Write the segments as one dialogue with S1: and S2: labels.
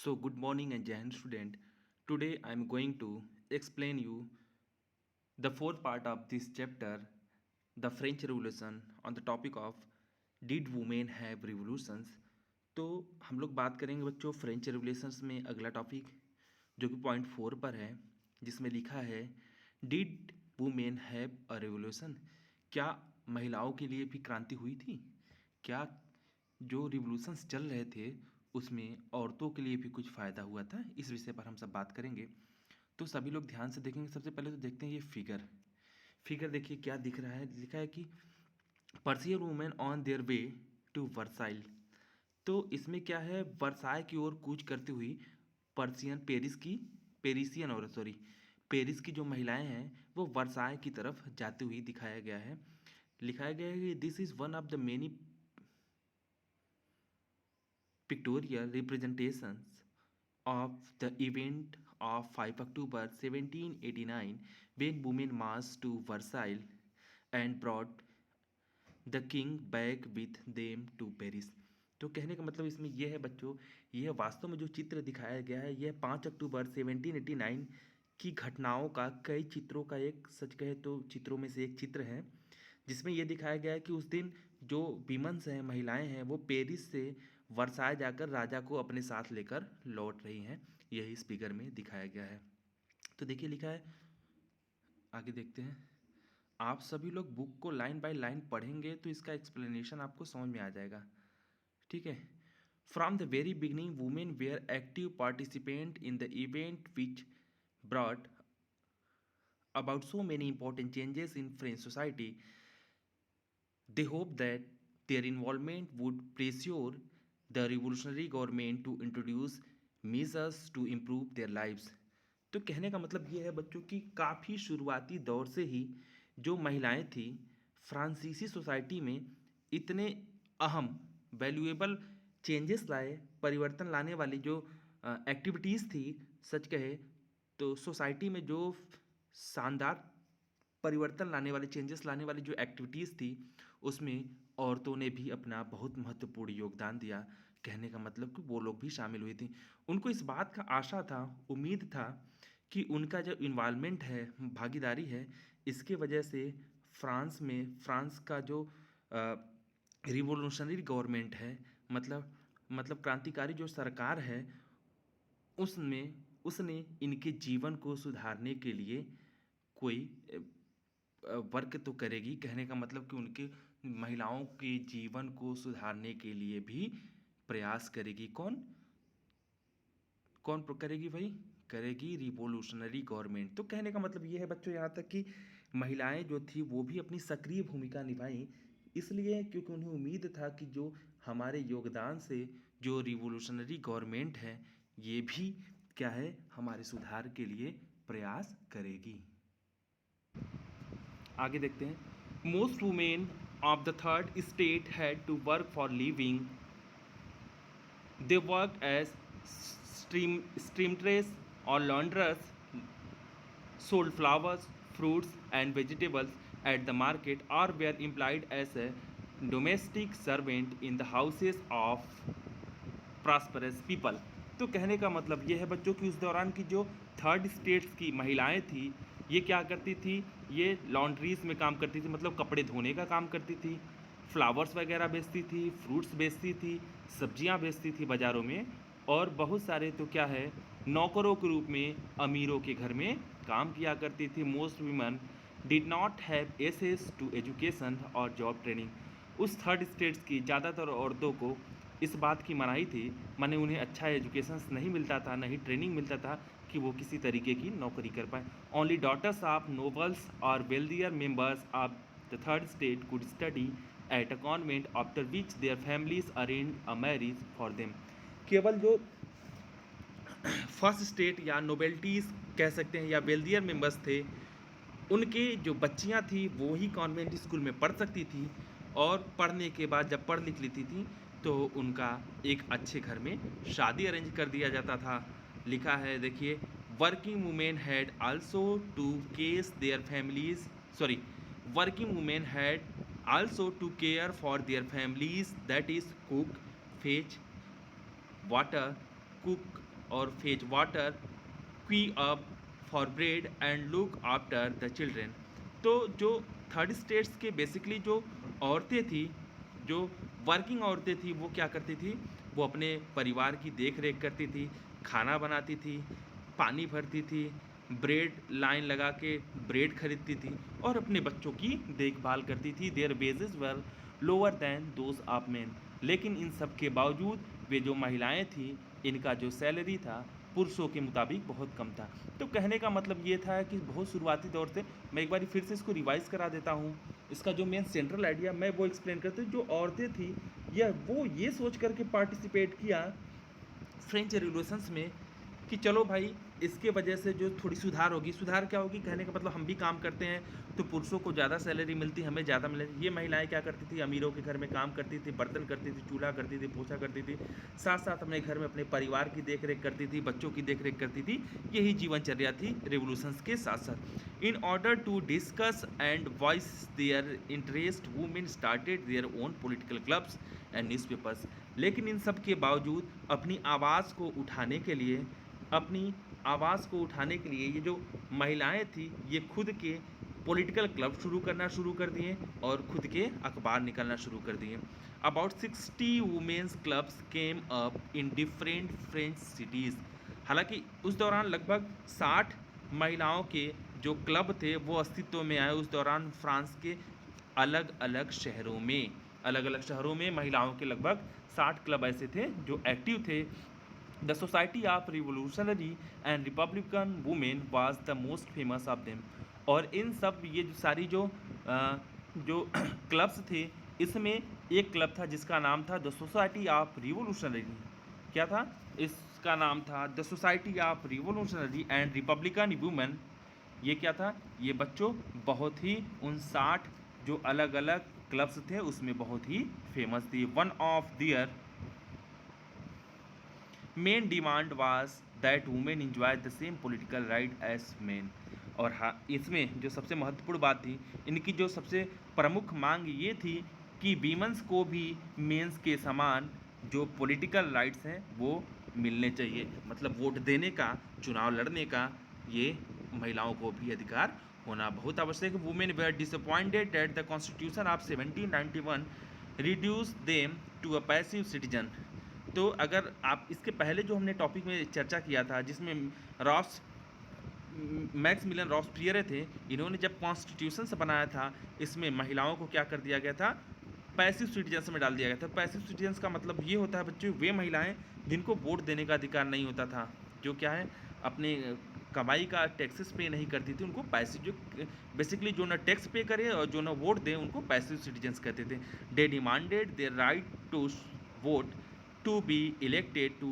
S1: So good morning and Jahan student. Today I am going to explain you the fourth part of this chapter, the French Revolution, on the topic of Did Women Have Revolutions? तो हम लोग बात करेंगे बच्चों French revolutions में अगला topic जो कि पॉइंट 4 पर है, जिसमें लिखा है did women have a revolution? क्या महिलाओं के लिए भी क्रांति हुई थी? क्या जो रिवोल्यूशंस चल रहे थे उसमें औरतों के लिए भी कुछ फ़ायदा हुआ था? इस विषय पर हम सब बात करेंगे। तो सभी लोग ध्यान से देखेंगे। सबसे पहले तो देखते हैं ये फिगर। फिगर देखिए क्या दिख रहा है। लिखा है कि Parisian women on their way to Versailles. तो इसमें क्या है, वर्साय की ओर कूच करती हुई पर्सियन पेरिस की पेरिसियन और सॉरी पेरिस की जो महिलाएं हैं वो वर्साय की तरफ जाती हुई दिखाया गया है। लिखाया गया है कि this is one of the many pictorial representations of the event of 5 October 1789 when women marched to Versailles and brought the king back with them to Paris. तो कहने का मतलब इसमें यह है बच्चों, यह वास्तव में जो चित्र दिखाया गया है यह 5 अक्टूबर 1789 की घटनाओं का कई चित्रों का एक, सच कहे तो चित्रों में से एक चित्र है, जिसमें यह दिखाया गया है कि उस दिन जो वीमन्स हैं, महिलाएं हैं, वो पेरिस से वर्साय जाकर राजा को अपने साथ लेकर लौट रही हैं। यही इस फिगर में दिखाया गया है। तो देखिए लिखा है, आगे देखते हैं। आप सभी लोग बुक को लाइन बाय लाइन पढ़ेंगे तो इसका एक्सप्लेनेशन आपको समझ में आ जाएगा। ठीक है। From the very beginning women were active participant in the event which brought about so many important changes in French society. They hope that their involvement would pressure the revolutionary government to introduce measures to improve their lives. तो कहने का मतलब ये है बच्चों की काफ़ी शुरुआती दौर से ही जो महिलाएं थी फ्रांसीसी सोसाइटी में इतने अहम वैल्यूएबल चेंजेस लाए, परिवर्तन लाने वाली जो एक्टिविटीज़ थी, सच कहे तो सोसाइटी में जो शानदार परिवर्तन लाने वाले, चेंजेस लाने वाली जो एक्टिविटीज़ थी उसमें औरतों ने भी अपना बहुत महत्वपूर्ण योगदान दिया। कहने का मतलब कि वो लोग भी शामिल हुई थी। उनको इस बात का आशा था, उम्मीद था कि उनका जो इन्वॉल्वमेंट है, भागीदारी है, इसके वजह से फ्रांस का जो रिवोल्यूशनरी गवर्नमेंट है, मतलब क्रांतिकारी जो सरकार है, उसमें उसने इनके जीवन को सुधारने के लिए कोई वर्क तो करेगी। कहने का मतलब कि उनके महिलाओं के जीवन को सुधारने के लिए भी प्रयास करेगी। कौन कौन करेगी भाई? करेगी रिवोल्यूशनरी गवर्नमेंट। तो कहने का मतलब ये है बच्चों यहाँ तक कि महिलाएं जो थी वो भी अपनी सक्रिय भूमिका निभाई, इसलिए क्योंकि उन्हें उम्मीद था कि जो हमारे योगदान से जो रिवोल्यूशनरी गवर्नमेंट है ये भी क्या है, हमारे सुधार के लिए प्रयास करेगी। आगे देखते हैं। Most women of the third state had to work for living. They work as streamstress or laundress, sold flowers, fruits, and vegetables at the market, or were employed as a domestic servant in the houses of prosperous people. तो कहने का मतलब ये है बच्चों कि उस दौरान की जो थर्ड स्टेट्स की महिलाएं थी ये क्या करती थी, ये लॉन्ड्रीज में काम करती थी, मतलब कपड़े धोने का काम करती थी, फ्लावर्स वगैरह बेचती थी, फ्रूट्स बेचती थी, सब्जियां बेचती थी बाज़ारों में, और बहुत सारे तो क्या है, नौकरों के रूप में अमीरों के घर में काम किया करती थी। Most women did not have access to education और जॉब ट्रेनिंग। उस थर्ड स्टेट्स की ज़्यादातर औरतों को इस बात की मनाही थी, माने उन्हें अच्छा एजुकेशन नहीं मिलता था, नहीं ट्रेनिंग मिलता था कि वो किसी तरीके की नौकरी कर पाए। ओनली डॉटर्स ऑफ नोबल्स और wealthier members of the third state could study at a convent after which their families arrange a marriage for them. केवल जो फर्स्ट स्टेट या नोबेल्टीज कह सकते हैं या वेल्दियर मेंबर्स थे, उनके जो बच्चियां थी वो ही कॉन्वेंट स्कूल में पढ़ सकती थी, और पढ़ने के बाद जब पढ़ लिख लेती थी तो उनका एक अच्छे घर में शादी अरेंज कर दिया जाता था। लिखा है देखिए, working women had also to case their families sorry working women had also to care for their families, that is cook, fetch water, cook और fetch water, queue up for bread and look after the children. तो जो third states के basically जो औरतें थी, जो working औरतें थी, वो क्या करती थी, वो अपने परिवार की देख रेख करती थी, खाना बनाती थी, पानी भरती थी, ब्रेड लाइन लगा के ब्रेड खरीदती थी और अपने बच्चों की देखभाल करती थी। Their wages were lower than those of men. लेकिन इन सब के बावजूद वे जो महिलाएं थी, इनका जो सैलरी था पुरुषों के मुताबिक बहुत कम था। तो कहने का मतलब ये था कि बहुत शुरुआती दौर से, मैं एक बार फिर से इसको रिवाइज करा देता हूँ, इसका जो मेन सेंट्रल आइडिया मैं वो एक्सप्लेन करते हूँ। जो औरतें थी या वो ये सोच करके पार्टिसिपेट किया फ्रेंच रिवोल्यूशंस में कि चलो भाई इसके वजह से जो थोड़ी सुधार होगी। सुधार क्या होगी, कहने का मतलब हम भी काम करते हैं तो पुरुषों को ज़्यादा सैलरी मिलती, हमें ज़्यादा मिले। ये महिलाएं क्या करती थी, अमीरों के घर में काम करती थी, बर्तन करती थी, चूल्हा करती थी, पोछा करती थी, साथ साथ अपने घर में अपने परिवार की देख रेख करती थी, बच्चों की देख रेख करती थी। यही जीवनचर्या थी रिवोल्यूशंस के साथ साथ। In order to discuss and voice their interest, women started their own political clubs and newspapers. लेकिन इन सब के बावजूद अपनी आवाज़ को उठाने के लिए, अपनी आवाज़ को उठाने के लिए ये जो महिलाएं थी, ये खुद के पॉलिटिकल क्लब शुरू कर दिए और खुद के अखबार निकलना शुरू कर दिए। About 60 women's clubs came up in different French cities. हालांकि उस दौरान लगभग 60 महिलाओं के जो क्लब थे वो अस्तित्व में आए उस दौरान फ्रांस के अलग अलग शहरों में। अलग अलग शहरों में महिलाओं के लगभग 60 क्लब ऐसे थे जो एक्टिव थे। The society of revolutionary and Republican women was the most famous of them. और इन सब ये जो सारी जो क्लब्स थे, इसमें एक क्लब था जिसका नाम था द सोसाइटी ऑफ रिवोल्यूशनरी। क्या था, इसका नाम था the society of revolutionary and Republican women. ये क्या था, ये बच्चों बहुत ही उन 60 जो अलग अलग क्लब्स थे उसमें बहुत ही फेमस थी। One of their main demand was that women enjoy the same political right as men. और हाँ, इसमें जो सबसे महत्वपूर्ण बात थी, इनकी जो सबसे प्रमुख मांग ये थी कि वीमेंस को भी मेंस के समान जो पॉलिटिकल राइट्स हैं वो मिलने चाहिए। मतलब वोट देने का, चुनाव लड़ने का, ये महिलाओं को भी अधिकार होना बहुत आवश्यक है। Women were disappointed that the constitution of 1791 reduce them to a passive citizen. तो अगर आप इसके पहले जो हमने टॉपिक में चर्चा किया था, जिसमें रॉस मैक्सिमिलियन रॉबस्पियर थे, इन्होंने जब कॉन्स्टिट्यूशन से बनाया था, इसमें महिलाओं को क्या कर दिया गया था, पैसिव सिटीजन्स में डाल दिया गया था। पैसिव सिटीजन्स का मतलब ये होता है बच्चों, वे महिलाएं जिनको वोट देने का अधिकार नहीं होता था, जो क्या है अपने कमाई का टैक्सेस पे नहीं करती थी, उनको पैसिव, जो बेसिकली जो ना टैक्स पे करे और जो ना वोट दें, उनको पैसिव सिटीजन्स कहते थे। They demanded their right to vote, to be elected to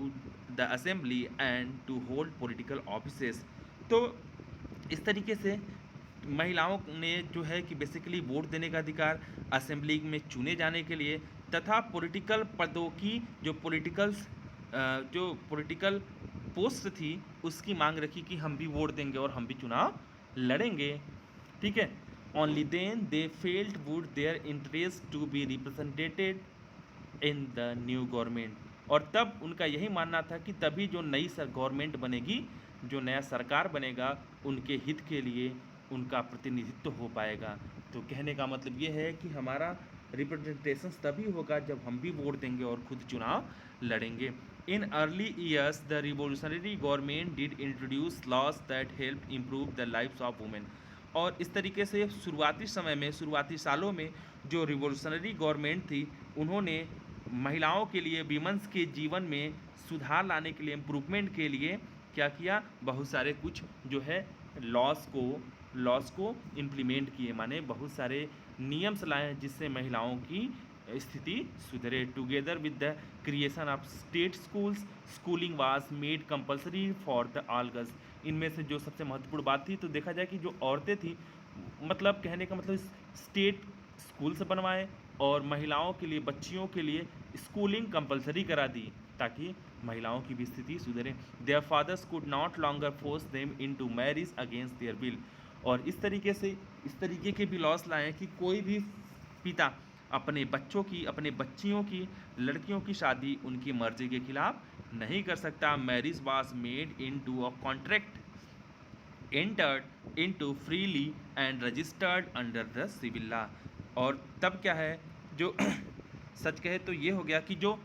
S1: the assembly and to hold political offices। तो इस तरीके से महिलाओं ने जो है कि बेसिकली वोट देने का अधिकार, असेंबली में चुने जाने के लिए, तथा पॉलिटिकल पदों की जो पॉलिटिकल पोस्ट थी उसकी मांग रखी कि हम भी वोट देंगे और हम भी चुनाव लड़ेंगे। ठीक है। Only then they felt would their interest to be represented in the new government. और तब उनका यही मानना था कि तभी जो नई गवर्नमेंट बनेगी, जो नया सरकार बनेगा, उनके हित के लिए उनका प्रतिनिधित्व हो पाएगा। तो कहने का मतलब ये है कि हमारा रिप्रेजेंटेशन तभी होगा जब हम भी वोट देंगे और खुद चुनाव लड़ेंगे। In early years the revolutionary government did introduce laws that help improve the lifes of women. और इस तरीके से शुरुआती समय में, शुरुआती सालों में जो रिवोल्यूशनरी गवर्नमेंट थी, उन्होंने महिलाओं के लिए, वीमेंस के जीवन में सुधार लाने के लिए, इम्प्रूवमेंट के लिए क्या किया, बहुत सारे कुछ जो है लॉस को इम्प्लीमेंट किए, माने बहुत सारे नियम्स लाए जिससे महिलाओं की स्थिति सुधरे। Together with the creation of state schools, schooling was made compulsory for the all girls. इनमें से जो सबसे महत्वपूर्ण बात थी, तो देखा जाए कि जो औरतें थी, मतलब कहने का मतलब स्टेट स्कूल्स बनवाए और महिलाओं के लिए, बच्चियों के लिए स्कूलिंग कंपलसरी करा दी ताकि महिलाओं की भी स्थिति सुधरे। Their fathers could not longer force them into marriage against their will. और इस तरीके के भी लॉस लाए कि कोई भी पिता अपने बच्चों की, अपने बच्चियों की, लड़कियों की शादी उनकी मर्जी के खिलाफ नहीं कर सकता। Marriage was made in to a contract entered into freely and registered under the civil law. और तब क्या है जो सच कहे तो ये हो गया कि जो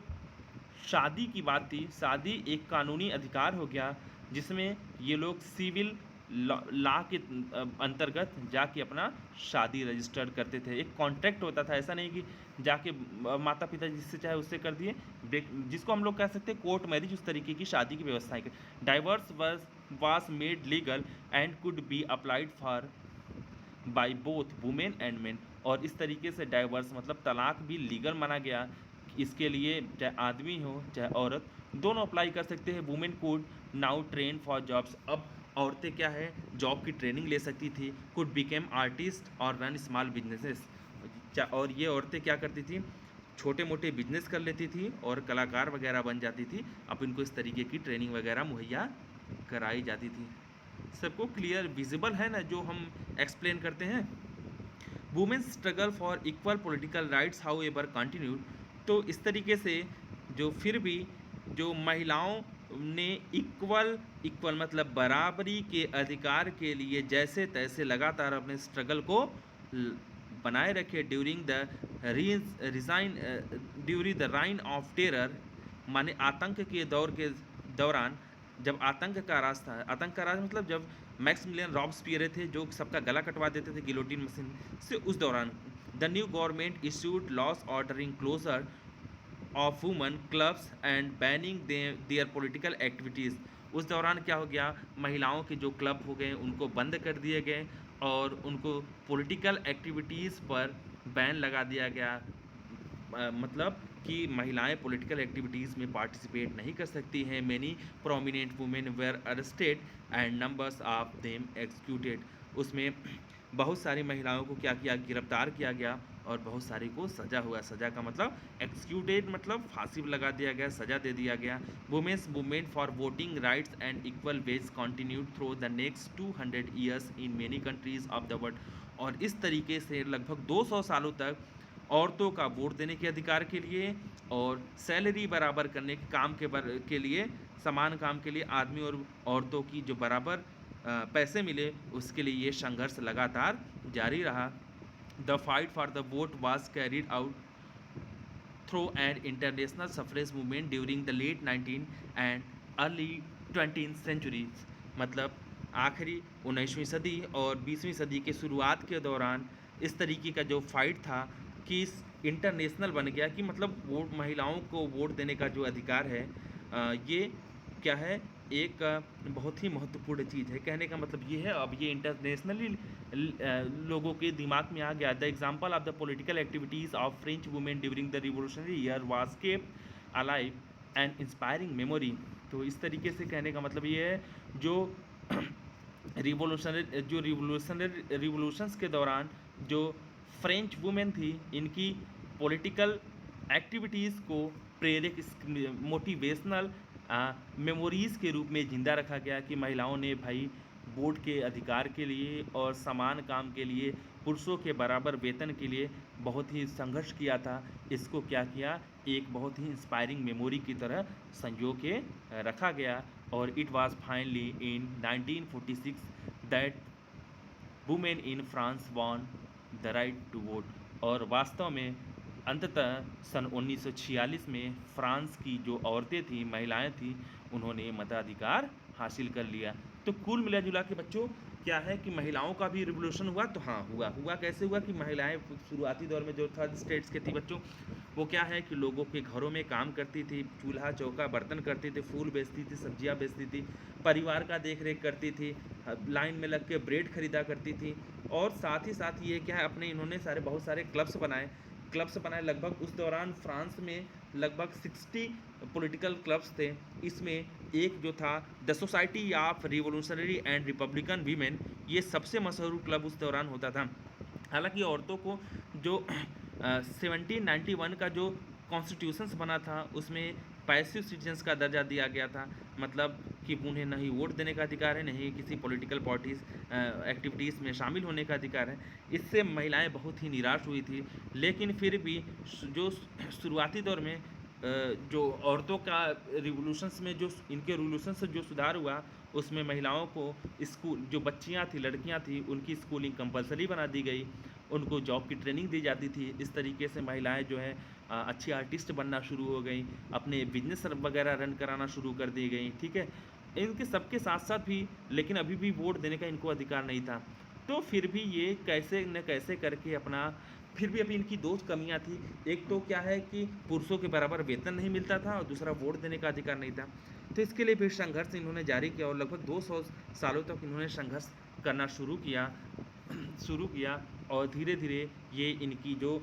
S1: शादी की बात थी, शादी एक कानूनी अधिकार हो गया जिसमें ये लोग सिविल लॉ के अंतर्गत जाके अपना शादी रजिस्टर्ड करते थे। एक कॉन्ट्रैक्ट होता था, ऐसा नहीं कि जाके माता पिता जिससे चाहे उससे कर दिए, जिसको हम लोग कह सकते हैं कोर्ट मैरिज, उस तरीके की शादी की व्यवस्थाएं कर। Diverse was made legal and could be applied for by both women and men। और इस तरीके से डाइवर्स मतलब तलाक भी लीगल माना गया। इसके लिए चाहे आदमी हो चाहे औरत, दोनों अप्लाई कर सकते हैं। Women could now train for jobs. अब औरतें क्या है जॉब की ट्रेनिंग ले सकती थी। कुड बिकेम आर्टिस्ट और रन स्मॉल बिजनेसेस। और ये औरतें क्या करती थी, छोटे मोटे बिजनेस कर लेती थी और कलाकार वगैरह बन जाती थी। अब इनको इस तरीके की ट्रेनिंग वगैरह मुहैया कराई जाती थी। सबको क्लियर विजिबल है ना जो हम एक्सप्लेन करते हैं। Women's struggle for equal political rights however continued. तो इस तरीके से जो फिर भी जो महिलाओं ने इक्वल मतलब बराबरी के अधिकार के लिए जैसे तैसे लगातार अपने स्ट्रगल को बनाए रखे during the reign of terror, माने आतंक के दौरान, जब आतंक का राज था। आतंक का राज मतलब जब मैक्सिमिलियन रॉबस्पियर थे जो सबका गला कटवा देते थे गिलोटिन मशीन से, उस दौरान the new government issued laws ordering closure of woman clubs and banning their political activities. उस दौरान क्या हो गया, महिलाओं के जो क्लब हो गए उनको बंद कर दिए गए और उनको पॉलिटिकल एक्टिविटीज़ पर बैन लगा दिया गया। मतलब कि महिलाएं पॉलिटिकल एक्टिविटीज़ में पार्टिसिपेट नहीं कर सकती हैं। Many prominent women where arrested and numbers of them executed. उसमें बहुत सारी महिलाओं को क्या किया, गिरफ्तार किया गया और बहुत सारी को सजा हुआ। सजा का मतलब एक्सिक्यूटेड मतलब फांसी लगा दिया गया, सजा दे दिया गया। Women's movement for voting rights and equal wage continued through the next 200 years in many countries of the world. और इस तरीके से लगभग 200 सालों तक औरतों का वोट देने के अधिकार के लिए और सैलरी बराबर करने के काम के लिए, समान काम के लिए आदमी और औरतों की जो बराबर पैसे मिले, उसके लिए ये संघर्ष लगातार जारी रहा। The fight for the vote was carried out through an international suffrage movement during the late 19 and early 20th centuries. मतलब आखिरी 19वीं सदी और 20वीं सदी के शुरुआत के दौरान इस तरीके का जो फाइट था कि इंटरनेशनल बन गया कि मतलब वोट, महिलाओं को वोट देने का जो अधिकार है ये क्या है, एक बहुत ही महत्वपूर्ण चीज़ है। कहने का मतलब ये है, अब ये इंटरनेशनली लोगों के दिमाग में आ गया। The example of the political activities of French women during the revolutionary year was kept alive and inspiring memory. तो इस तरीके से कहने का मतलब ये है जो रिवोल्यूशंस के दौरान जो फ्रेंच वुमेन थी, इनकी पॉलिटिकल एक्टिविटीज़ को प्रेरक मोटिवेशनल मेमोरीज़ के रूप में ज़िंदा रखा गया कि महिलाओं ने भाई वोट के अधिकार के लिए और समान काम के लिए, पुरुषों के बराबर वेतन के लिए बहुत ही संघर्ष किया था। इसको क्या किया, एक बहुत ही इंस्पायरिंग मेमोरी की तरह संजो के रखा गया। और it was finally in 1946 that women in France won the right to vote. और वास्तव में अंततः सन 1946 में फ्रांस की जो औरतें थीं, महिलाएं थीं, उन्होंने मताधिकार हासिल कर लिया। तो कुल मिला जुला के बच्चों क्या है कि महिलाओं का भी रिवोल्यूशन हुआ। तो हाँ हुआ कैसे हुआ कि महिलाएं शुरुआती दौर में जो थर्ड स्टेट्स के थी बच्चों, वो क्या है कि लोगों के घरों में काम करती थी, चूल्हा चौका बर्तन करती थी, फूल बेचती थी, सब्जियां बेचती थी, परिवार का देख रेख करती थी, लाइन में लग के ब्रेड खरीदा करती थी। और साथ ही साथ ये क्या है, अपने इन्होंने बहुत सारे क्लब्स बनाए। लगभग उस दौरान फ्रांस में लगभग 60 पॉलिटिकल क्लब्स थे। इसमें एक जो था the society of revolutionary and Republican women, ये सबसे मशहूर क्लब उस दौरान होता था। हालांकि औरतों को जो 1791 का जो कॉन्स्टिट्यूशंस बना था उसमें पैसिव सिटीजन्स का दर्जा दिया गया था। मतलब कि उन्हें नहीं वोट देने का अधिकार है, नहीं किसी पॉलिटिकल पार्टीज एक्टिविटीज़ में शामिल होने का अधिकार है। इससे महिलाएं बहुत ही निराश हुई थी। लेकिन फिर भी जो शुरुआती दौर में जो औरतों का रिवोल्यूशंस में जो इनके रिवोल्यूशन से जो सुधार हुआ, उसमें महिलाओं को स्कूल, जो बच्चियां थी, लड़कियां थी, उनकी स्कूलिंग कंपलसरी बना दी गई, उनको जॉब की ट्रेनिंग दी जाती थी। इस तरीके से महिलाएं जो है अच्छी आर्टिस्ट बनना शुरू हो गई, अपने बिजनेस वगैरह रन कराना शुरू कर दी गई, ठीक है। इनके सबके साथ साथ भी लेकिन अभी भी वोट देने का इनको अधिकार नहीं था। तो फिर भी ये कैसे न कैसे करके अपना, फिर भी अभी इनकी दो कमियां थी। एक तो क्या है कि पुरुषों के बराबर वेतन नहीं मिलता था, और दूसरा वोट देने का अधिकार नहीं था। तो इसके लिए फिर संघर्ष इन्होंने जारी किया, और लगभग 200 सालों तक इन्होंने संघर्ष करना शुरू किया। और धीरे धीरे ये इनकी जो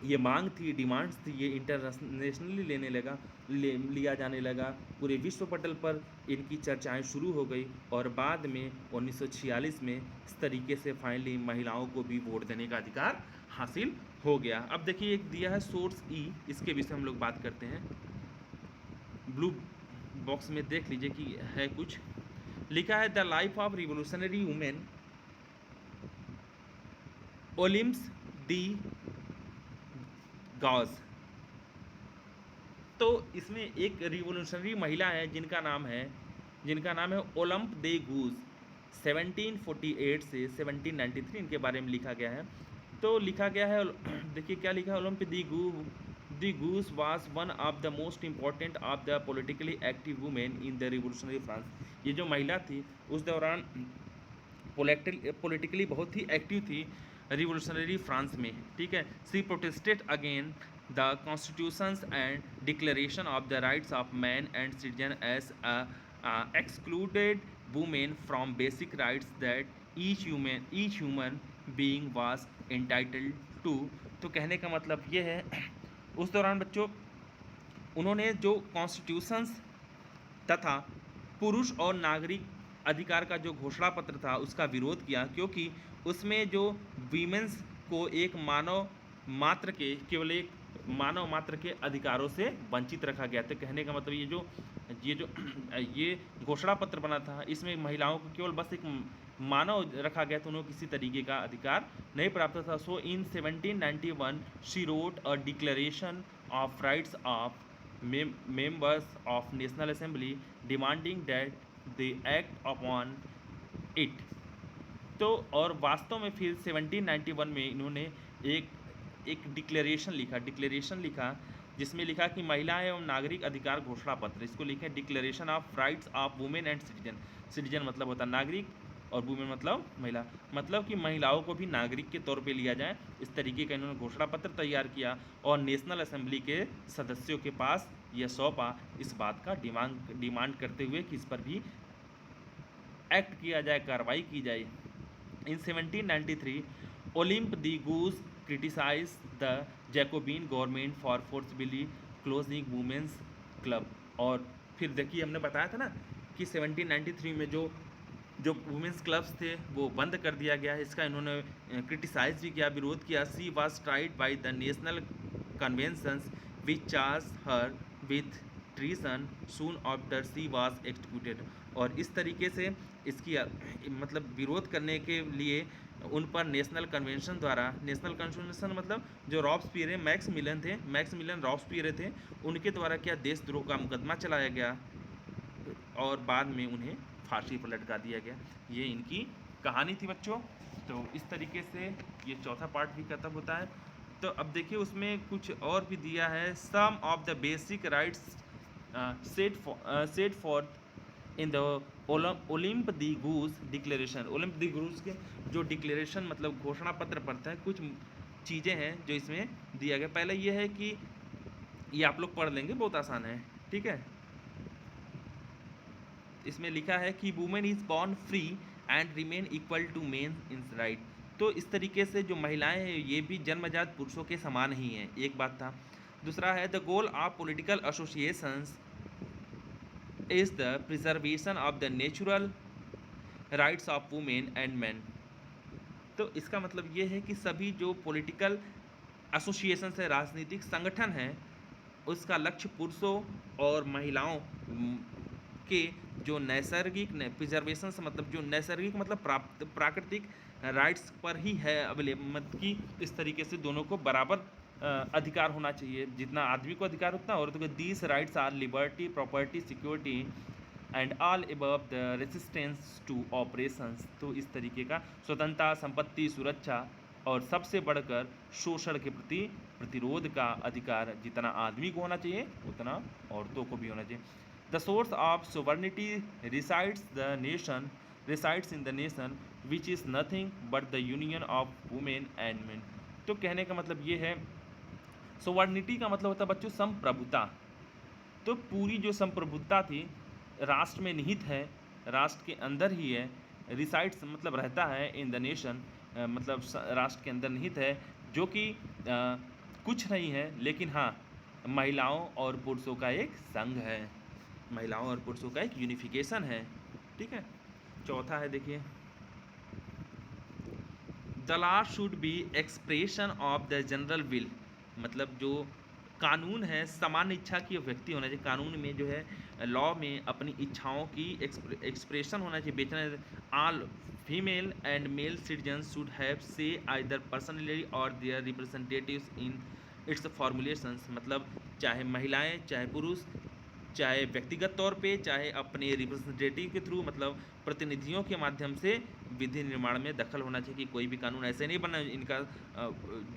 S1: ये मांग थी, डिमांड्स थी, ये इंटरनेशनली लिया जाने लगा। पूरे विश्व पटल पर इनकी चर्चाएं शुरू हो गई, और बाद में 1946 में इस तरीके से फाइनली महिलाओं को भी वोट देने का अधिकार हासिल हो गया। अब देखिए एक दिया है सोर्स ई, इसके विषय हम लोग बात करते हैं। ब्लू बॉक्स में देख लीजिए कि है कुछ लिखा है, the life of revolutionary women Olympe de Gouges. तो इसमें एक रिवोल्यूशनरी महिला है जिनका नाम है ओलंप दे गूज। 1748 से 1793 इनके बारे में लिखा गया है। तो लिखा गया है, देखिए क्या लिखा है, Olympe de Gouges was one of the most important of the politically active women in the revolutionary France. ये जो महिला थी उस दौरान पॉलिटिकली बहुत ही एक्टिव थी रिवोल्यूशनरी फ्रांस में, ठीक है। She protested again the constitutions and declaration of the rights of man and citizen as excluded women from basic rights that each human being was entitled to। तो कहने का मतलब ये है, उस दौरान बच्चों उन्होंने जो कॉन्स्टिट्यूशंस तथा पुरुष और नागरिक अधिकार का जो घोषणा पत्र था उसका विरोध किया, क्योंकि उसमें जो वीमेंस को एक केवल एक मानव मात्र के अधिकारों से वंचित रखा गया था। कहने का मतलब ये घोषणा पत्र बना था, इसमें महिलाओं को केवल बस एक मानव रखा गया था, उन्हें किसी तरीके का अधिकार नहीं प्राप्त था। सो इन 1791 she wrote a declaration of rights of members of National Assembly demanding that they act upon it। तो और वास्तव में फिर 1791 में इन्होंने एक डिक्लेरेशन लिखा जिसमें लिखा कि महिला एवं नागरिक अधिकार घोषणा पत्र, इसको लिखे declaration of rights of women and citizen मतलब होता है नागरिक, और वुमेन मतलब महिला, मतलब कि महिलाओं को भी नागरिक के तौर पे लिया जाए। इस तरीके का इन्होंने घोषणा पत्र तैयार किया और नेशनल असेंबली के सदस्यों के पास यह सौंपा, इस बात का डिमांड करते हुए कि इस पर भी एक्ट किया जाए, कार्रवाई की जाए। In 1793 Olympe de Gouges criticised the Jacobin government for forcibly closing women's club. और फिर देखिए हमने बताया था ना कि 1793 में जो वुमेंस क्लब्स थे वो बंद कर दिया गया है, इसका इन्होंने क्रिटिसाइज भी किया, विरोध किया। She was tried by the national conventions which charge her with treason soon after she was executed. और इस तरीके से इसकी मतलब विरोध करने के लिए उन पर नेशनल कन्वेंशन द्वारा, नेशनल कन्वेंशन मतलब जो रॉब्सपियर मैक्स मिलन रॉब्सपियर थे, उनके द्वारा क्या देशद्रोह का मुकदमा चलाया गया और बाद में उन्हें फांसी पर लटका दिया गया। ये इनकी कहानी थी बच्चों। तो इस तरीके से ये चौथा पार्ट भी खत्म होता है। तो अब देखिए उसमें कुछ और भी दिया है, some of the basic rights set forth in the Olympe de Gouges declaration. Olympe de Gouges के जो डिक्लेरेशन मतलब घोषणा पत्र पढ़ता है, कुछ चीज़ें हैं जो इसमें दिया गया। पहले ये है कि ये आप लोग पढ़ लेंगे, बहुत आसान है, ठीक है। इसमें लिखा है कि women is born free and remain equal to men in right. तो इस तरीके से जो महिलाएं हैं ये भी जन्मजात पुरुषों के समान ही हैं, एक बात था। दूसरा है the goal of political associations is the preservation of the natural rights of women and man. तो इसका मतलब ये है कि सभी जो पॉलिटिकल एसोसिएशन है, राजनीतिक संगठन हैं, उसका लक्ष्य पुरुषों और महिलाओं के जो नैसर्गिक प्रिजर्वेशन से मतलब जो नैसर्गिक मतलब प्राकृतिक राइट्स पर ही है अवेलेबल, मतलब कि इस तरीके से दोनों को बराबर अधिकार होना चाहिए, जितना आदमी को अधिकार उतना औरतों को। These rights are liberty, property, security and all above the resistance to operations. तो इस तरीके का स्वतंत्रता, संपत्ति, सुरक्षा और सबसे बढ़कर शोषण के प्रति प्रतिरोध का अधिकार जितना आदमी को होना चाहिए उतना औरतों को भी होना चाहिए। The source of sovereignty resides in the nation which is nothing but the union of women and men। तो कहने का मतलब ये है, सोवर्निटी का मतलब होता है बच्चों संप्रभुता। तो पूरी जो संप्रभुता थी राष्ट्र में निहित है, राष्ट्र के अंदर ही है। रिसाइड्स मतलब रहता है, इन द नेशन मतलब राष्ट्र के अंदर निहित है, जो कि कुछ नहीं है लेकिन हाँ महिलाओं और पुरुषों का एक संघ है, महिलाओं और पुरुषों का एक यूनिफिकेशन है। ठीक है। चौथा है देखिए, the law should be expression of the general will. मतलब जो कानून है सामान्य इच्छा की व्यक्ति होना चाहिए। कानून में जो है लॉ में अपनी इच्छाओं की एक्सप्रेशन होना चाहिए, बेचना। All female and male citizens should have say either personally or their representatives in its formulations. मतलब चाहे महिलाएं चाहे पुरुष, चाहे व्यक्तिगत तौर पे चाहे अपने रिप्रेजेंटेटिव के थ्रू, मतलब प्रतिनिधियों के माध्यम से विधि निर्माण में दखल होना चाहिए। कि कोई भी कानून ऐसे नहीं बनना, इनका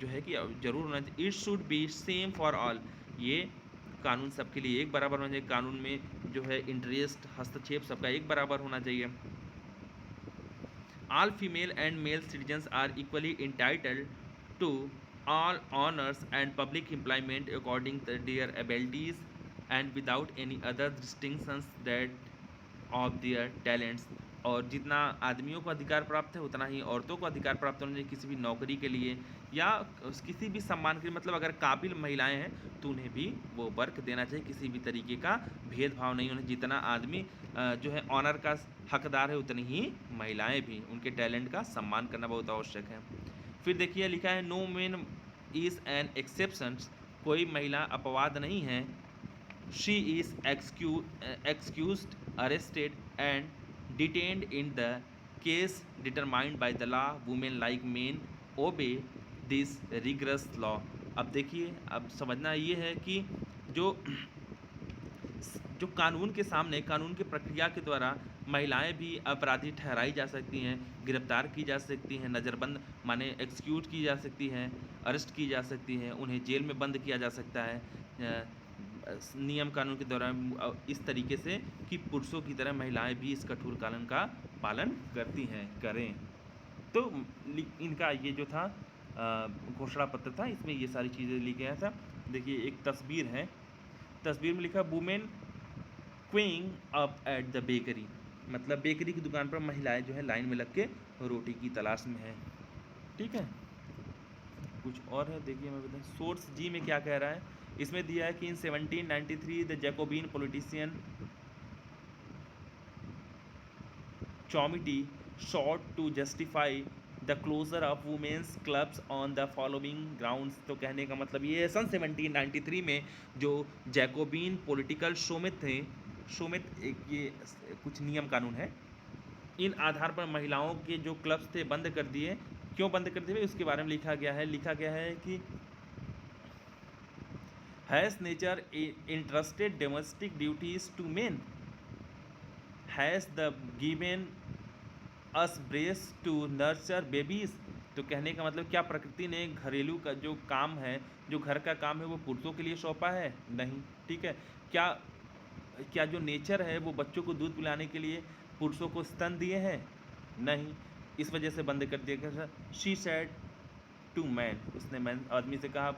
S1: जो है कि जरूर होना चाहिए। It should be same for all. ये कानून सबके लिए एक बराबर होना चाहिए। कानून में जो है इंटरेस्ट, हस्तक्षेप सबका एक बराबर होना चाहिए। All female and male citizens are equally entitled to all honors and public employment according to their abilities and without any other distinctions that of their talents। और जितना आदमियों को अधिकार प्राप्त है उतना ही औरतों को अधिकार प्राप्त होना चाहिए किसी भी नौकरी के लिए या किसी भी सम्मान के लिए। मतलब अगर काबिल महिलाएं हैं तो उन्हें भी वो वर्क देना चाहिए, किसी भी तरीके का भेदभाव नहीं होना। जितना आदमी जो है ऑनर का हकदार है उतनी ही महिलाएं भी, उनके टैलेंट का सम्मान करना बहुत आवश्यक है। फिर देखिए लिखा है, no man is an exception. कोई महिला अपवाद नहीं है। She is excused, arrested and detained in the case determined by the law। women like men obey this rigorous law। अब देखिए, अब समझना ये है कि जो जो कानून के सामने, कानून की प्रक्रिया के द्वारा महिलाएं भी अपराधी ठहराई जा सकती हैं, गिरफ्तार की जा सकती हैं, नज़रबंद माने एक्सक्यूट की जा सकती हैं, अरेस्ट की जा सकती हैं, उन्हें जेल में बंद किया जा सकता है नियम कानून के दौरान। इस तरीके से कि पुरुषों की तरह महिलाएं भी इस कठोर कानून का पालन करती हैं, करें। तो इनका ये जो था घोषणा पत्र था, इसमें ये सारी चीज़ें लिखा गया था। देखिए एक तस्वीर है, तस्वीर में लिखा women queuing up at the bakery. मतलब बेकरी की दुकान पर महिलाएं जो है लाइन में लग के रोटी की तलाश में है। ठीक है। कुछ और है देखिए, मैं बताऊँ सोर्स जी में क्या कह रहा है। इसमें दिया है कि in 1793 the Jacobin politician Chaumette sought to justify the closure of women's clubs on the following grounds। तो कहने का मतलब ये है सन 1793 में जो जैकोबिन पॉलिटिकल शोमित थे, शोमित एक ये कुछ नियम कानून है, इन आधार पर महिलाओं के जो क्लब्स थे बंद कर दिए। क्यों बंद कर दिए उसके बारे में लिखा गया है कि has nature interested domestic duties to men, has the given us brace to nurture babies. तो कहने का मतलब क्या प्रकृति ने घरेलू का जो काम है, जो घर का काम है वो पुरुषों के लिए सौंपा है? नहीं। ठीक है। क्या जो नेचर है वो बच्चों को दूध पिलाने के लिए पुरुषों को स्तन दिए हैं? नहीं। इस वजह से बंद कर दिया गया। शी सेड टू मैन, उसने मैन आदमी से कहा,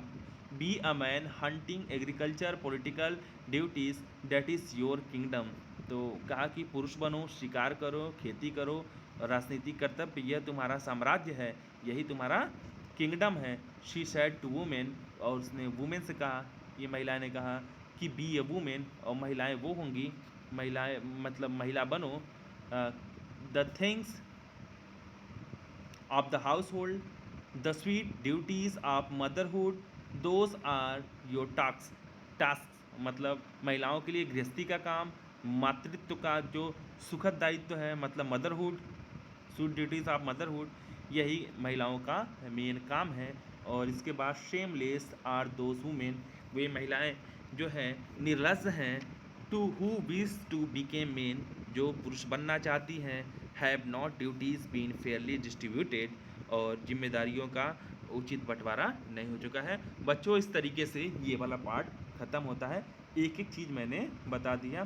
S1: be a man hunting agriculture political duties that is your kingdom. तो कहा कि पुरुष बनो, शिकार करो, खेती करो, राजनीतिक कर्तव्य यह तुम्हारा साम्राज्य है, यही तुम्हारा किंगडम है। शी सेड टू वुमेन, और उसने वुमेन से कहा, ये महिला ने कहा कि बी ए वुमेन, और महिलाएं वो होंगी, महिलाएं मतलब महिला बनो, the things of the household, the sweet duties of motherhood, those are your task. मतलब महिलाओं के लिए गृहस्थी का काम, मातृत्व का जो सुखद दायित्व है, मतलब motherhood, sweet duties of motherhood, यही महिलाओं का मेन काम है। और इसके बाद शेमलेस आर दोज वुमेन, वे महिलाएं जो हैं निर्लज्ज हैं, to who wish to become men, जो पुरुष बनना चाहती हैं, have not duties been fairly distributed, और जिम्मेदारियों का उचित बंटवारा नहीं हो चुका है। बच्चों इस तरीके से ये वाला पार्ट ख़त्म होता है। एक एक चीज़ मैंने बता दिया।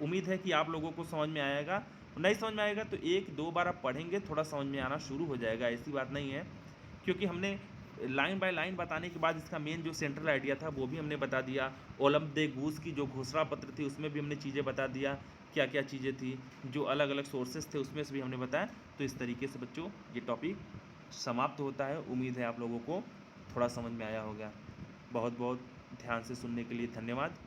S1: उम्मीद है कि आप लोगों को समझ में आएगा। नहीं समझ में आएगा तो एक दो बार आप पढ़ेंगे, थोड़ा समझ में आना शुरू हो जाएगा, ऐसी बात नहीं है, क्योंकि हमने लाइन बाय लाइन बताने के बाद इसका मेन जो सेंट्रल आइडिया था वो भी हमने बता दिया। ओलंप दे गूस की जो घोषणा पत्र थी उसमें भी हमने चीज़ें बता दिया, क्या क्या चीज़ें थी, जो अलग अलग सोर्सेज थे उसमें से भी हमने बताया। तो इस तरीके से बच्चों ये टॉपिक समाप्त होता है। उम्मीद है आप लोगों को थोड़ा समझ में आया होगा। बहुत बहुत ध्यान से सुनने के लिए धन्यवाद।